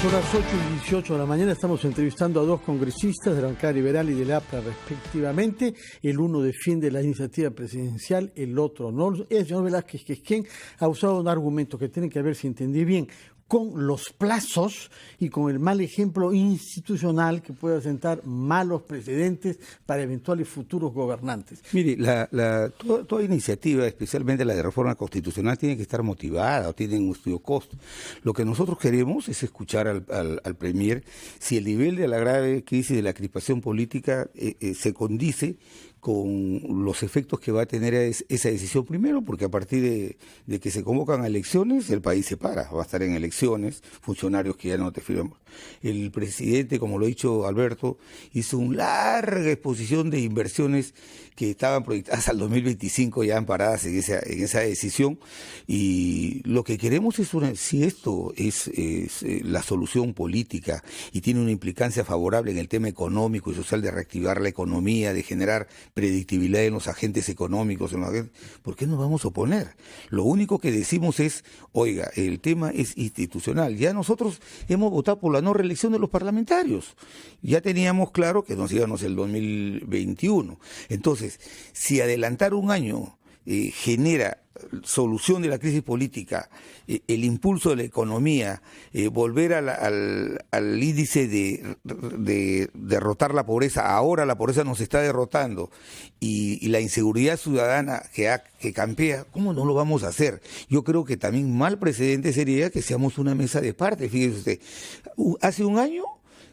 Son las 8:18 de la mañana, estamos entrevistando a dos congresistas de la bancada liberal y del APRA respectivamente. El uno defiende la iniciativa presidencial, el otro no. El señor Velázquez, que es quien ha usado un argumento que tiene que ver, si entendí bien, con los plazos y con el mal ejemplo institucional que puede sentar malos precedentes para eventuales futuros gobernantes. Mire, toda iniciativa, especialmente la de reforma constitucional, tiene que estar motivada o tiene un estudio costo. Lo que nosotros queremos es escuchar al Premier si el nivel de la grave crisis de la crispación política se condice con los efectos que va a tener esa decisión primero, porque a partir de que se convocan a elecciones, el país se para, va a estar en elecciones, funcionarios que ya no te firman. El presidente, como lo ha dicho Alberto, hizo una larga exposición de inversiones que estaban proyectadas al 2025 ya amparadas en esa decisión, y lo que queremos es si esto es la solución política y tiene una implicancia favorable en el tema económico y social de reactivar la economía, de generar predictibilidad en los agentes económicos, ¿por qué nos vamos a oponer? Lo único que decimos es, oiga, el tema es institucional. Ya nosotros hemos votado por la no reelección de los parlamentarios. Ya teníamos claro que nos íbamos el 2021. Entonces, si adelantar un año genera solución de la crisis política, el impulso de la economía, volver al índice de derrotar la pobreza. Ahora la pobreza nos está derrotando y la inseguridad ciudadana que campea, ¿cómo no lo vamos a hacer? Yo creo que también mal precedente sería que seamos una mesa de parte. Fíjese usted, hace un año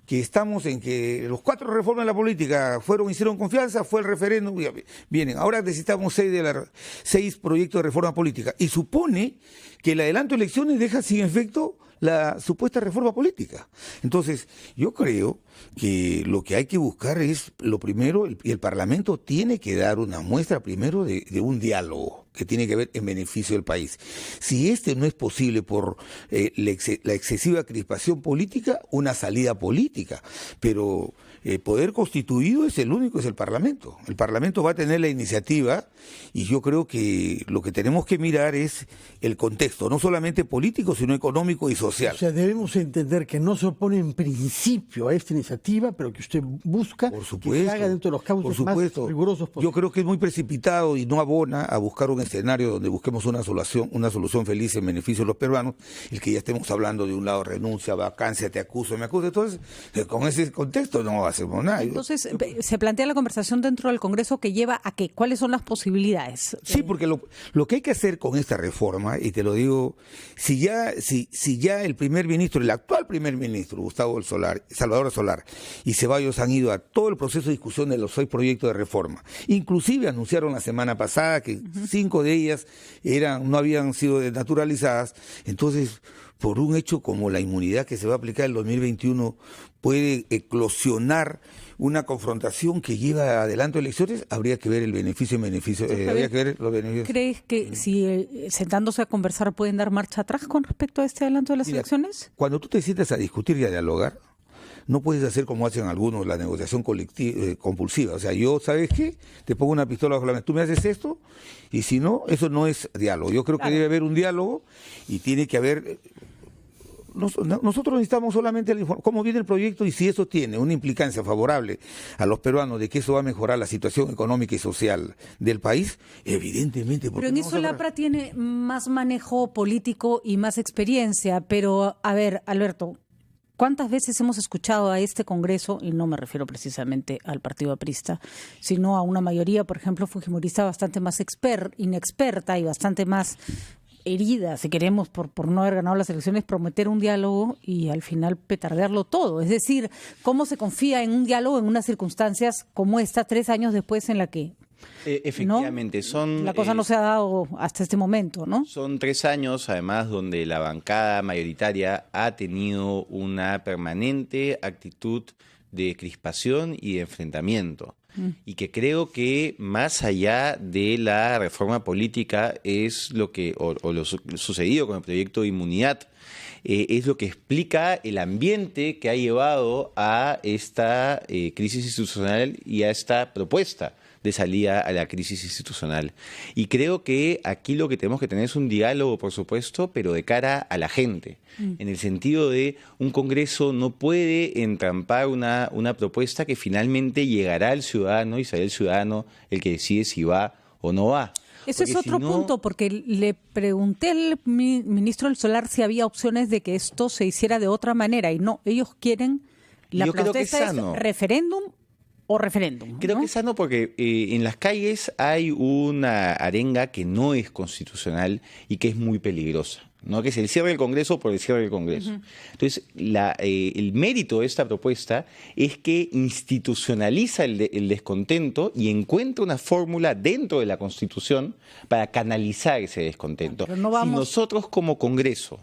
que estamos en que los 4 reformas de la política hicieron confianza, fue el referéndum, vienen, ahora necesitamos 6 proyectos de reforma política, y supone que el adelanto de elecciones deja sin efecto la supuesta reforma política. Entonces, yo creo que lo que hay que buscar es, lo primero, el Parlamento tiene que dar una muestra primero de un diálogo que tiene que ver en beneficio del país. Si este no es posible por la excesiva crispación política, una salida política, pero poder constituido es el único, es el Parlamento. El Parlamento va a tener la iniciativa, y yo creo que lo que tenemos que mirar es el contexto, no solamente político, sino económico y social. O sea, debemos entender que no se opone en principio a esta iniciativa, pero que usted busca que se haga dentro de los cauces más rigurosos posibles. Yo creo que es muy precipitado y no abona a buscar un escenario donde busquemos una solución feliz en beneficio de los peruanos, el que ya estemos hablando de un lado renuncia, vacancia, te acuso, me acuso. Entonces, con ese contexto no hacemos nada. Entonces, se plantea la conversación dentro del Congreso que lleva a que, ¿cuáles son las posibilidades? Sí, porque lo que hay que hacer con esta reforma, y te lo digo, si ya el primer ministro, el actual primer ministro, Salvador Solar y Ceballos han ido a todo el proceso de discusión de los 6 proyectos de reforma, inclusive anunciaron la semana pasada que 5 de ellas no habían sido desnaturalizadas. Entonces, por un hecho como la inmunidad que se va a aplicar el 2021, puede eclosionar una confrontación que lleva adelante elecciones. Habría que ver el beneficio habría que ver los beneficios. ¿Crees que si sentándose a conversar pueden dar marcha atrás con respecto a este adelanto de las elecciones? Cuando tú te sientas a discutir y a dialogar, no puedes hacer como hacen algunos, la negociación compulsiva. O sea, ¿sabes qué? Te pongo una pistola bajo la mesa, tú me haces esto, y si no, eso no es diálogo. Yo creo que debe haber un diálogo y tiene que haber... Nosotros necesitamos solamente cómo viene el proyecto, y si eso tiene una implicancia favorable a los peruanos de que eso va a mejorar la situación económica y social del país, evidentemente. Pero en eso el APRA tiene más manejo político y más experiencia. Pero, a ver, Alberto, ¿cuántas veces hemos escuchado a este Congreso, y no me refiero precisamente al partido aprista, sino a una mayoría, por ejemplo, fujimorista bastante más inexperta y bastante más herida, si queremos, por no haber ganado las elecciones, prometer un diálogo y al final petardearlo todo? Es decir, ¿cómo se confía en un diálogo en unas circunstancias como esta, 3 años después, en la que efectivamente, la cosa no se ha dado hasta este momento, ¿no? Son 3 años, además, donde la bancada mayoritaria ha tenido una permanente actitud de crispación y de enfrentamiento. Y que creo que más allá de la reforma política es lo que, o lo sucedido con el proyecto de inmunidad, es lo que explica el ambiente que ha llevado a esta crisis institucional y a esta propuesta de salida a la crisis institucional. Y creo que aquí lo que tenemos que tener es un diálogo, por supuesto, pero de cara a la gente, en el sentido de un Congreso no puede entrampar una propuesta que finalmente llegará al ciudadano y será el ciudadano el que decide si va o no va. Eso es otro punto, porque le pregunté al ministro del Solar si había opciones de que esto se hiciera de otra manera, y no, ellos quieren, la protesta es referéndum o referéndum. Creo que es sano porque en las calles hay una arenga que no es constitucional y que es muy peligrosa, ¿no? Que es el cierre del Congreso por el cierre del Congreso. Entonces, el mérito de esta propuesta es que institucionaliza el descontento y encuentra una fórmula dentro de la Constitución para canalizar ese descontento. Pero no vamos... Si nosotros como Congreso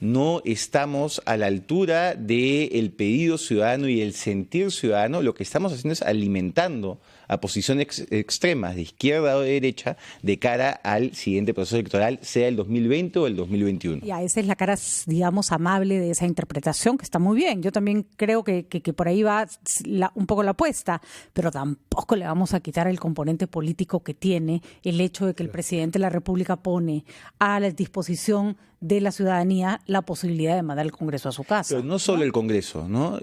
no estamos a la altura del pedido ciudadano y el sentir ciudadano, lo que estamos haciendo es alimentando a posiciones extremas de izquierda o de derecha de cara al siguiente proceso electoral, sea el 2020 o el 2021. Ya, esa es la cara, digamos, amable de esa interpretación, que está muy bien. Yo también creo que por ahí va un poco la apuesta, pero tampoco le vamos a quitar el componente político que tiene el hecho de que el presidente de la República pone a la disposición de la ciudadanía la posibilidad de mandar el Congreso a su casa. Pero no solo el Congreso, ¿no?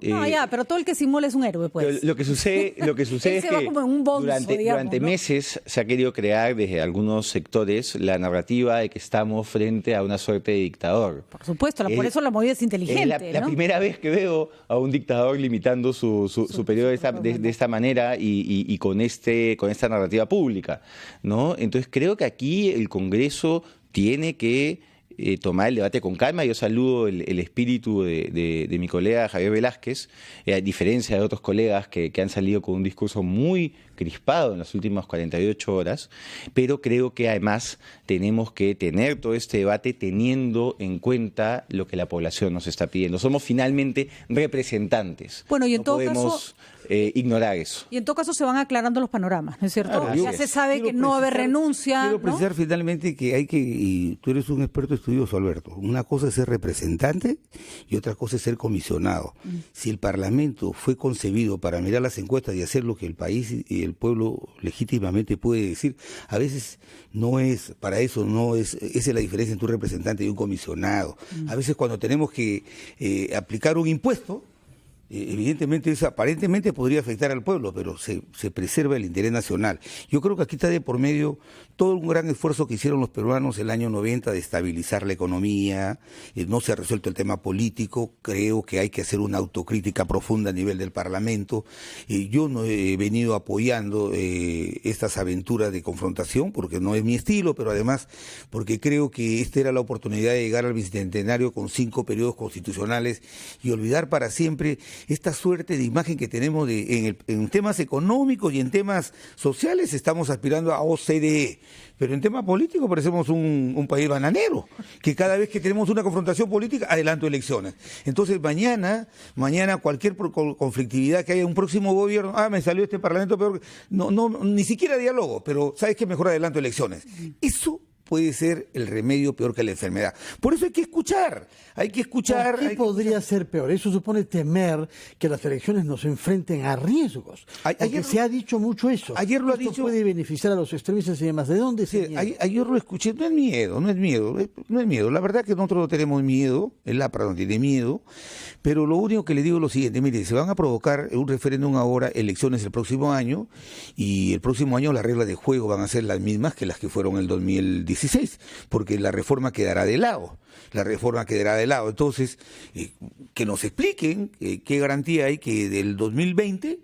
Pero todo el que simula es un héroe, pues. Lo que sucede es que durante meses se ha querido crear desde algunos sectores la narrativa de que estamos frente a una suerte de dictador. Por supuesto, por eso la movida es inteligente. La primera vez que veo a un dictador limitando su periodo de esta manera y con esta narrativa pública, ¿no? Entonces creo que aquí el Congreso tiene que tomar el debate con calma. Yo saludo el espíritu de mi colega Javier Velázquez, a diferencia de otros colegas que han salido con un discurso muy crispado en las últimas 48 horas, pero creo que además tenemos que tener todo este debate teniendo en cuenta lo que la población nos está pidiendo. Somos finalmente representantes. Bueno, y en todo caso ignorar eso. Y en todo caso se van aclarando los panoramas, ¿no es cierto? Claro, ya se sabe que no va a haber renuncia. Quiero precisar finalmente que hay que, y tú eres un experto estudioso, Alberto, una cosa es ser representante y otra cosa es ser comisionado. Si el Parlamento fue concebido para mirar las encuestas y hacer lo que el país y el pueblo legítimamente puede decir, a veces no es, para eso no es, esa es la diferencia entre un representante y un comisionado. A veces cuando tenemos que aplicar un impuesto, evidentemente eso aparentemente podría afectar al pueblo, pero se preserva el interés nacional. Yo creo que aquí está de por medio todo un gran esfuerzo que hicieron los peruanos el año 90 de estabilizar la economía, no se ha resuelto el tema político, creo que hay que hacer una autocrítica profunda a nivel del Parlamento. Yo no he venido apoyando estas aventuras de confrontación porque no es mi estilo, pero además porque creo que esta era la oportunidad de llegar al bicentenario con 5 periodos constitucionales y olvidar para siempre esta suerte de imagen que tenemos en temas económicos y en temas sociales. Estamos aspirando a OCDE, pero en tema político parecemos un país bananero, que cada vez que tenemos una confrontación política, adelanto elecciones. Entonces mañana cualquier conflictividad que haya en un próximo gobierno, me salió este parlamento peor, ni siquiera diálogo, pero ¿sabes qué? Mejor adelanto elecciones. Eso puede ser el remedio peor que la enfermedad. Por eso hay que escuchar. ¿Por qué podría ser peor? Eso supone temer que las elecciones nos enfrenten a riesgos. Ayer se ha dicho mucho eso. Ayer lo ha dicho. Puede beneficiar a los extremistas y demás. ¿De dónde se viene? Ayer lo escuché. No es miedo. La verdad que nosotros no tenemos miedo. El APRA no tiene miedo. Pero lo único que le digo es lo siguiente. Mire, se van a provocar un referéndum ahora, elecciones el próximo año, y el próximo año las reglas de juego van a ser las mismas que las que fueron el 2016, porque la reforma quedará de lado. Entonces, que nos expliquen qué garantía hay que del 2020,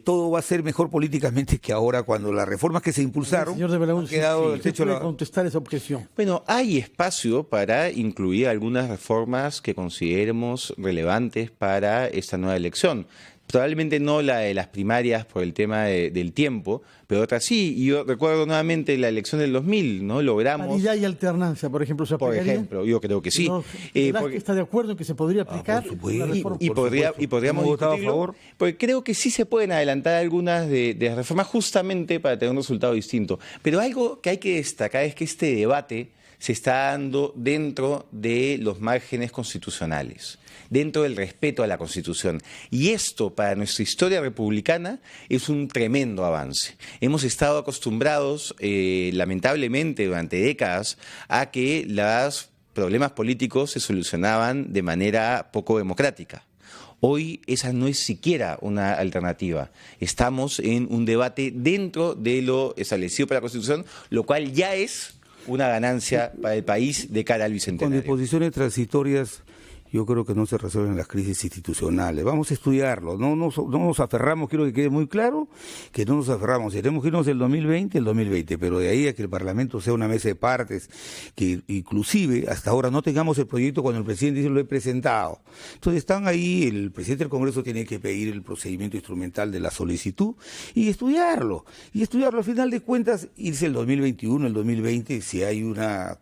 todo va a ser mejor políticamente que ahora, cuando las reformas que se impulsaron señor de Belaúnde, han quedado el techo. ¿Puede contestar esa objeción? Bueno, hay espacio para incluir algunas reformas que consideremos relevantes para esta nueva elección. Probablemente no la de las primarias por el tema del tiempo, pero otras sí. Y yo recuerdo nuevamente la elección del 2000, ¿no? Logramos... Paridad y alternancia, por ejemplo, ¿se Por aplicaría? ejemplo, yo creo que sí. Porque ¿está de acuerdo en que se podría aplicar? Por supuesto. la reforma? Y podríamos ¿Hemos votado a discutirlo, favor? porque creo que sí se pueden adelantar algunas de las reformas justamente para tener un resultado distinto. Pero algo que hay que destacar es que este debate se está dando dentro de los márgenes constitucionales, dentro del respeto a la Constitución. Y esto, para nuestra historia republicana, es un tremendo avance. Hemos estado acostumbrados, lamentablemente, durante décadas, a que los problemas políticos se solucionaban de manera poco democrática. Hoy esa no es siquiera una alternativa. Estamos en un debate dentro de lo establecido por la Constitución, lo cual ya es una ganancia para el país de cara al Con bicentenario. disposiciones transitorias, yo creo que no se resuelven las crisis institucionales. Vamos a estudiarlo. No nos aferramos, quiero que quede muy claro, que no nos aferramos. Tenemos que irnos del 2020, el 2020, pero de ahí a que el Parlamento sea una mesa de partes, que inclusive hasta ahora no tengamos el proyecto cuando el presidente dice lo he presentado. Entonces están ahí, el presidente del Congreso tiene que pedir el procedimiento instrumental de la solicitud y estudiarlo. Y estudiarlo, al final de cuentas, irse el 2021, el 2020, si hay una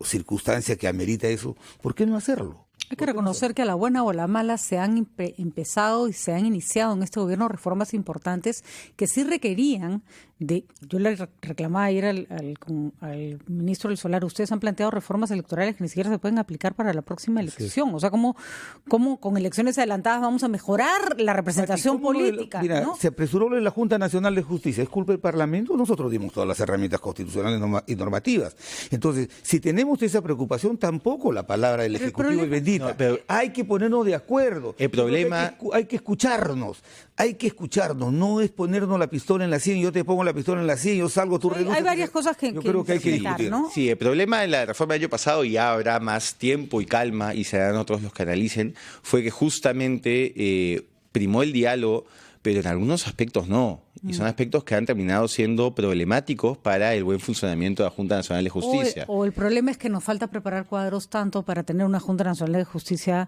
circunstancia que amerita eso, ¿por qué no hacerlo? Hay que reconocer que a la buena o a la mala se han empezado y se han iniciado en este gobierno reformas importantes que sí requerían de... Yo le reclamaba ayer al ministro del Solar, ustedes han planteado reformas electorales que ni siquiera se pueden aplicar para la próxima elección. O sea, ¿cómo con elecciones adelantadas vamos a mejorar la representación política? Mira, ¿no? se apresuró lo de la Junta Nacional de Justicia. ¿Es culpa del Parlamento? Nosotros dimos todas las herramientas constitucionales y normativas. Entonces, si tenemos esa preocupación, tampoco la palabra del Ejecutivo es bendita. No, pero hay que ponernos de acuerdo. El problema... Hay que escucharnos. No es ponernos la pistola en la sien, yo te pongo la pistola en la sien, yo salgo, tú renuncias. Hay varias cosas que yo creo que hay que discutir, ¿no? Sí, el problema en la reforma del año pasado, y ya habrá más tiempo y calma, y serán otros los que analicen, fue que justamente primó el diálogo, pero en algunos aspectos no. Y son aspectos que han terminado siendo problemáticos para el buen funcionamiento de la Junta Nacional de Justicia. O el problema es que nos falta preparar cuadros tanto para tener una Junta Nacional de Justicia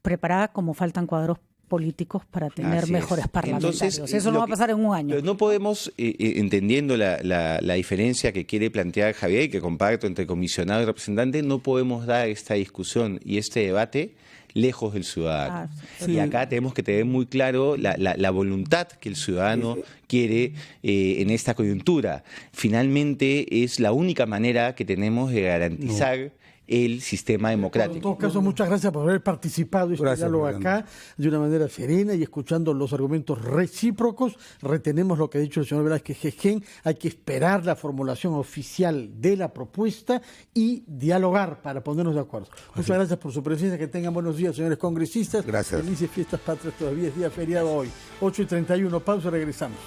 preparada como faltan cuadros políticos para tener mejores parlamentarios. Entonces, eso no va a pasar en un año. Pero no podemos, entendiendo la diferencia que quiere plantear Javier y que comparto entre comisionado y representante, no podemos dar esta discusión y este debate lejos del ciudadano. Y acá tenemos que tener muy claro la voluntad que el ciudadano quiere en esta coyuntura. Finalmente es la única manera que tenemos de garantizar el sistema democrático. En todo caso, muchas gracias por haber participado y estudiarlo acá de una manera serena y escuchando los argumentos recíprocos. Retenemos lo que ha dicho el señor Velázquez Gesquén. Hay que esperar la formulación oficial de la propuesta y dialogar para ponernos de acuerdo. Muchas gracias por su presencia. Que tengan buenos días, señores congresistas. Gracias. Felices fiestas patrias todavía. Es día feriado hoy. 8:31. Pausa, regresamos.